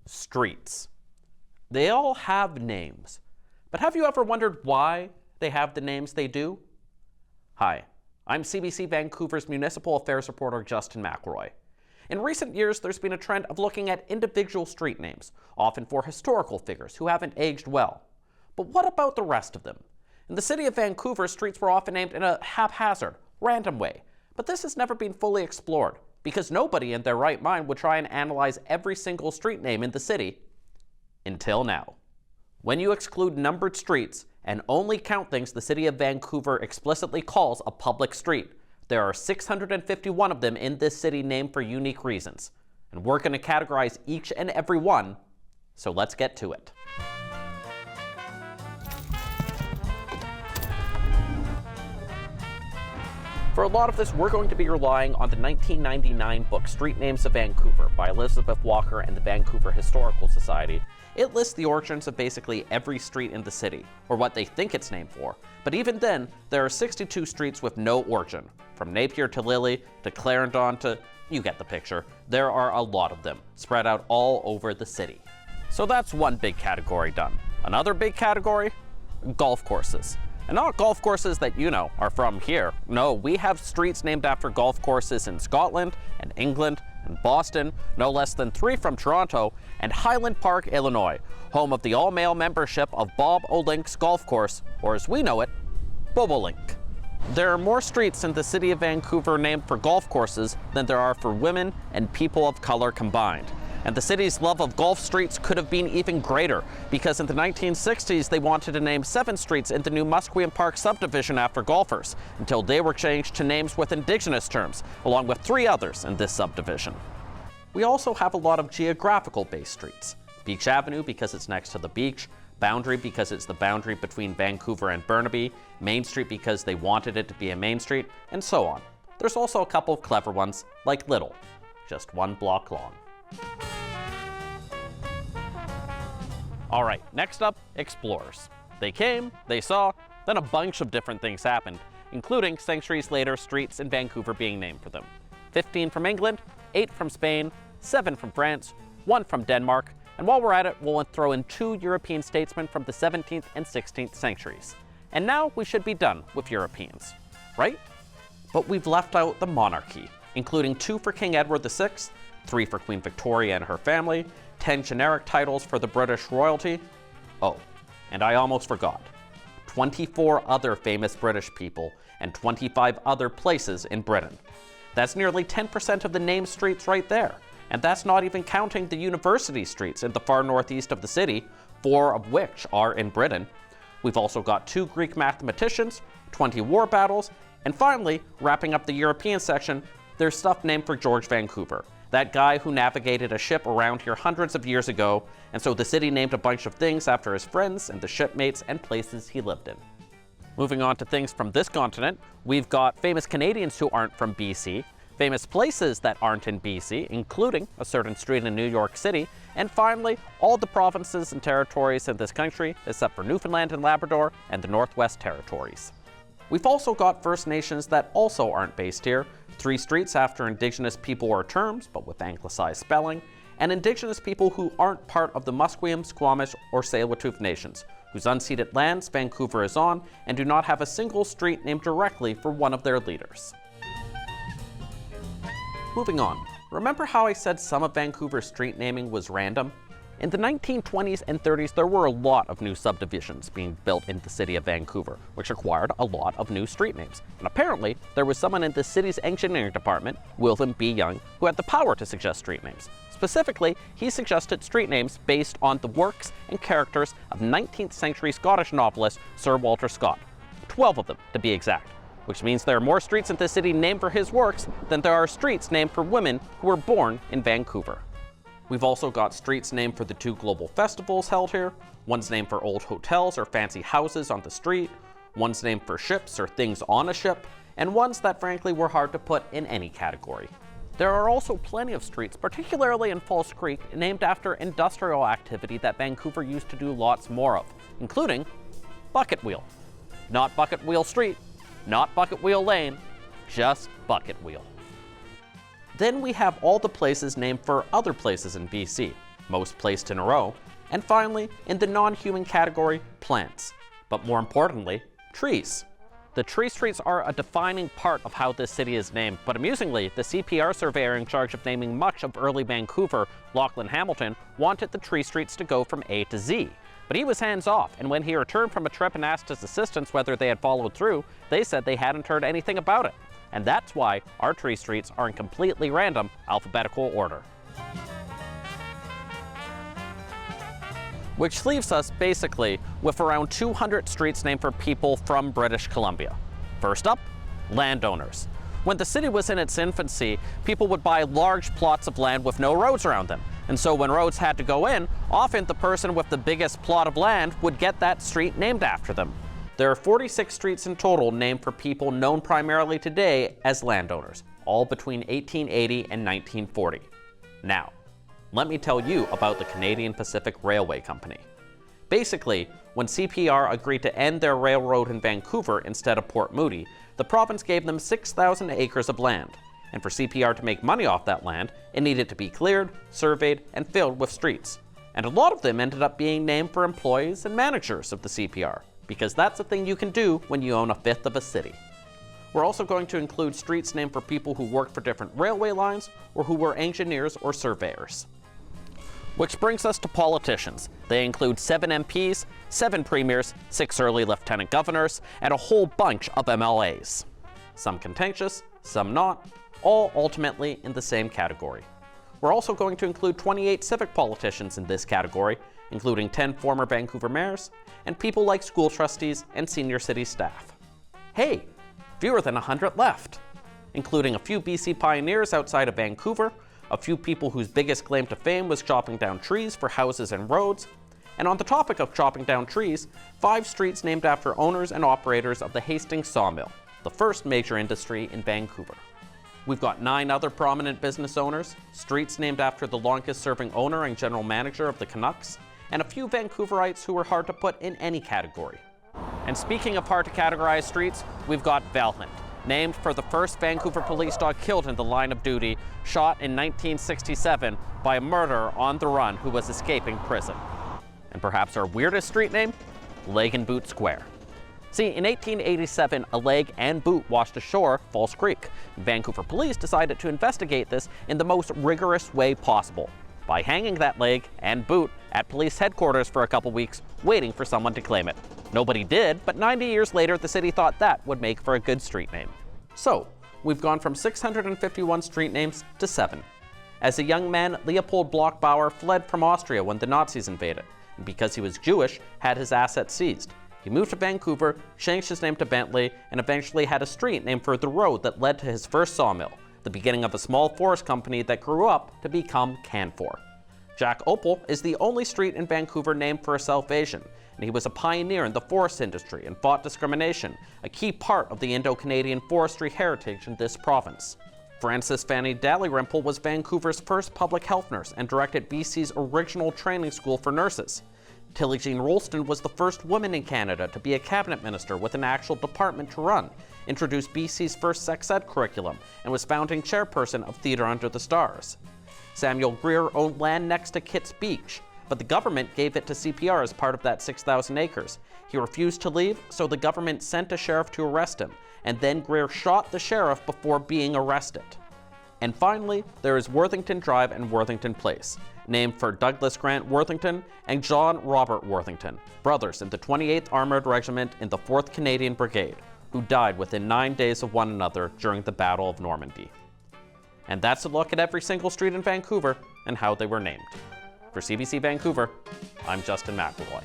Streets. They all have names, but have you ever wondered why they have the names they do? Hi, I'm CBC Vancouver's Municipal Affairs reporter Justin McElroy. In recent years, there's been a trend of looking at individual street names, often for historical figures who haven't aged well. But what about the rest of them? In the city of Vancouver, streets were often named in a haphazard, random way, but this has never been fully explored because nobody in their right mind would try and analyze every single street name in the city until now. When you exclude numbered streets and only count things the city of Vancouver explicitly calls a public street, there are 651 of them in this city named for unique reasons. And we're going to categorize each and every one, so let's get to it. For a lot of this, we're going to be relying on the 1999 book Street Names of Vancouver by Elizabeth Walker and the Vancouver Historical Society. It lists the origins of basically every street in the city, or what they think it's named for. But even then, there are 62 streets with no origin. From Napier to Lily, to Clarendon to, you get the picture. There are a lot of them, spread out all over the city. So that's one big category done. Another big category? Golf courses. And not golf courses that you know are from here. No, we have streets named after golf courses in Scotland and England and Boston, no less than 3 from Toronto, and Highland Park, Illinois, home of the all-male membership of Bob O'Link's golf course, or as we know it, Bobolink. There are more streets in the city of Vancouver named for golf courses than there are for women and people of color combined. And the city's love of golf streets could have been even greater, because in the 1960s they wanted to name 7 streets in the new Musqueam Park subdivision after golfers, until they were changed to names with Indigenous terms, along with 3 others in this subdivision. We also have a lot of geographical-based streets. Beach Avenue because it's next to the beach, Boundary because it's the boundary between Vancouver and Burnaby, Main Street because they wanted it to be a main street, and so on. There's also a couple of clever ones, like Little, just 1 block long. All right, next up, explorers. They came, they saw, then a bunch of different things happened, including centuries later streets in Vancouver being named for them. 15 from England, 8 from Spain, 7 from France, 1 from Denmark, and while we're at it, we'll throw in 2 European statesmen from the 17th and 16th centuries. And now we should be done with Europeans, right? But we've left out the monarchy, including 2 for King Edward VI, 3 for Queen Victoria and her family, 10 generic titles for the British royalty. Oh, and I almost forgot. 24 other famous British people and 25 other places in Britain. That's nearly 10% of the named streets right there. And that's not even counting the university streets in the far northeast of the city, 4 of which are in Britain. We've also got 2 Greek mathematicians, 20 war battles, and finally, wrapping up the European section, there's stuff named for George Vancouver, that guy who navigated a ship around here hundreds of years ago, and so the city named a bunch of things after his friends and the shipmates and places he lived in. Moving on to things from this continent, we've got famous Canadians who aren't from BC, famous places that aren't in BC, including a certain street in New York City, and finally, all the provinces and territories in this country, except for Newfoundland and Labrador and the Northwest Territories. We've also got First Nations that also aren't based here, 3 streets after Indigenous people or terms, but with anglicized spelling, and Indigenous people who aren't part of the Musqueam, Squamish, or Tsleil-Waututh nations, whose unceded lands Vancouver is on, and do not have a single street named directly for one of their leaders. Moving on, remember how I said some of Vancouver's street naming was random? In the 1920s and 30s, there were a lot of new subdivisions being built in the city of Vancouver, which required a lot of new street names. And apparently, there was someone in the city's engineering department, William B. Young, who had the power to suggest street names. Specifically, he suggested street names based on the works and characters of 19th century Scottish novelist Sir Walter Scott. 12 of them, to be exact. Which means there are more streets in the city named for his works than there are streets named for women who were born in Vancouver. We've also got streets named for the 2 global festivals held here. One's named for old hotels or fancy houses on the street. One's named for ships or things on a ship. And ones that frankly were hard to put in any category. There are also plenty of streets, particularly in False Creek, named after industrial activity that Vancouver used to do lots more of, including Bucket Wheel. Not Bucket Wheel Street, not Bucket Wheel Lane, just Bucket Wheel. Then we have all the places named for other places in BC. most placed in a row, and finally, in the non-human category, plants. But more importantly, trees. The tree streets are a defining part of how this city is named, but amusingly, the CPR surveyor in charge of naming much of early Vancouver, Lachlan Hamilton, wanted the tree streets to go from A to Z. But he was hands-off, and when he returned from a trip and asked his assistants whether they had followed through, they said they hadn't heard anything about it. And that's why our tree streets are in completely random alphabetical order. Which leaves us, basically, with around 200 streets named for people from British Columbia. First up, landowners. When the city was in its infancy, people would buy large plots of land with no roads around them. And so when roads had to go in, often the person with the biggest plot of land would get that street named after them. There are 46 streets in total named for people known primarily today as landowners, all between 1880 and 1940. Now, let me tell you about the Canadian Pacific Railway Company. Basically, when CPR agreed to end their railroad in Vancouver instead of Port Moody, the province gave them 6,000 acres of land. And for CPR to make money off that land, it needed to be cleared, surveyed, and filled with streets. And a lot of them ended up being named for employees and managers of the CPR, because that's a thing you can do when you own a fifth of a city. We're also going to include streets named for people who worked for different railway lines or who were engineers or surveyors. Which brings us to politicians. They include 7 MPs, 7 premiers, 6 early lieutenant governors, and a whole bunch of MLAs. Some contentious, some not, all ultimately in the same category. We're also going to include 28 civic politicians in this category, including 10 former Vancouver mayors, and people like school trustees and senior city staff. Hey, fewer than 100 left, including a few BC pioneers outside of Vancouver, a few people whose biggest claim to fame was chopping down trees for houses and roads, and on the topic of chopping down trees, 5 streets named after owners and operators of the Hastings sawmill, the first major industry in Vancouver. We've got 9 other prominent business owners, streets named after the longest-serving owner and general manager of the Canucks, and a few Vancouverites who were hard to put in any category. And speaking of hard to categorize streets, we've got Valhant, named for the first Vancouver police dog killed in the line of duty, shot in 1967 by a murderer on the run who was escaping prison. And perhaps our weirdest street name? Leg and Boot Square. See, in 1887, a leg and boot washed ashore False Creek. Vancouver police decided to investigate this in the most rigorous way possible, by hanging that leg and boot at police headquarters for a couple weeks, waiting for someone to claim it. Nobody did, but 90 years later, the city thought that would make for a good street name. So, we've gone from 651 street names to 7. As a young man, Leopold Bloch-Bauer fled from Austria when the Nazis invaded, and because he was Jewish, had his assets seized. He moved to Vancouver, changed his name to Bentley, and eventually had a street named for the road that led to his first sawmill, the beginning of a small forest company that grew up to become Canfor. Jack Opal is the only street in Vancouver named for a South Asian, and he was a pioneer in the forest industry and fought discrimination, a key part of the Indo-Canadian forestry heritage in this province. Frances Fanny Dalrymple was Vancouver's first public health nurse and directed BC's original training school for nurses. Tilly Jean Rolston was the first woman in Canada to be a cabinet minister with an actual department to run, introduced BC's first sex ed curriculum, and was founding chairperson of Theatre Under the Stars. Samuel Greer owned land next to Kitts Beach, but the government gave it to CPR as part of that 6,000 acres. He refused to leave, so the government sent a sheriff to arrest him, and then Greer shot the sheriff before being arrested. And finally, there is Worthington Drive and Worthington Place, named for Douglas Grant Worthington and John Robert Worthington, brothers in the 28th Armored Regiment in the 4th Canadian Brigade, who died within 9 days of one another during the Battle of Normandy. And that's a look at every single street in Vancouver and how they were named. For CBC Vancouver, I'm Justin McElroy.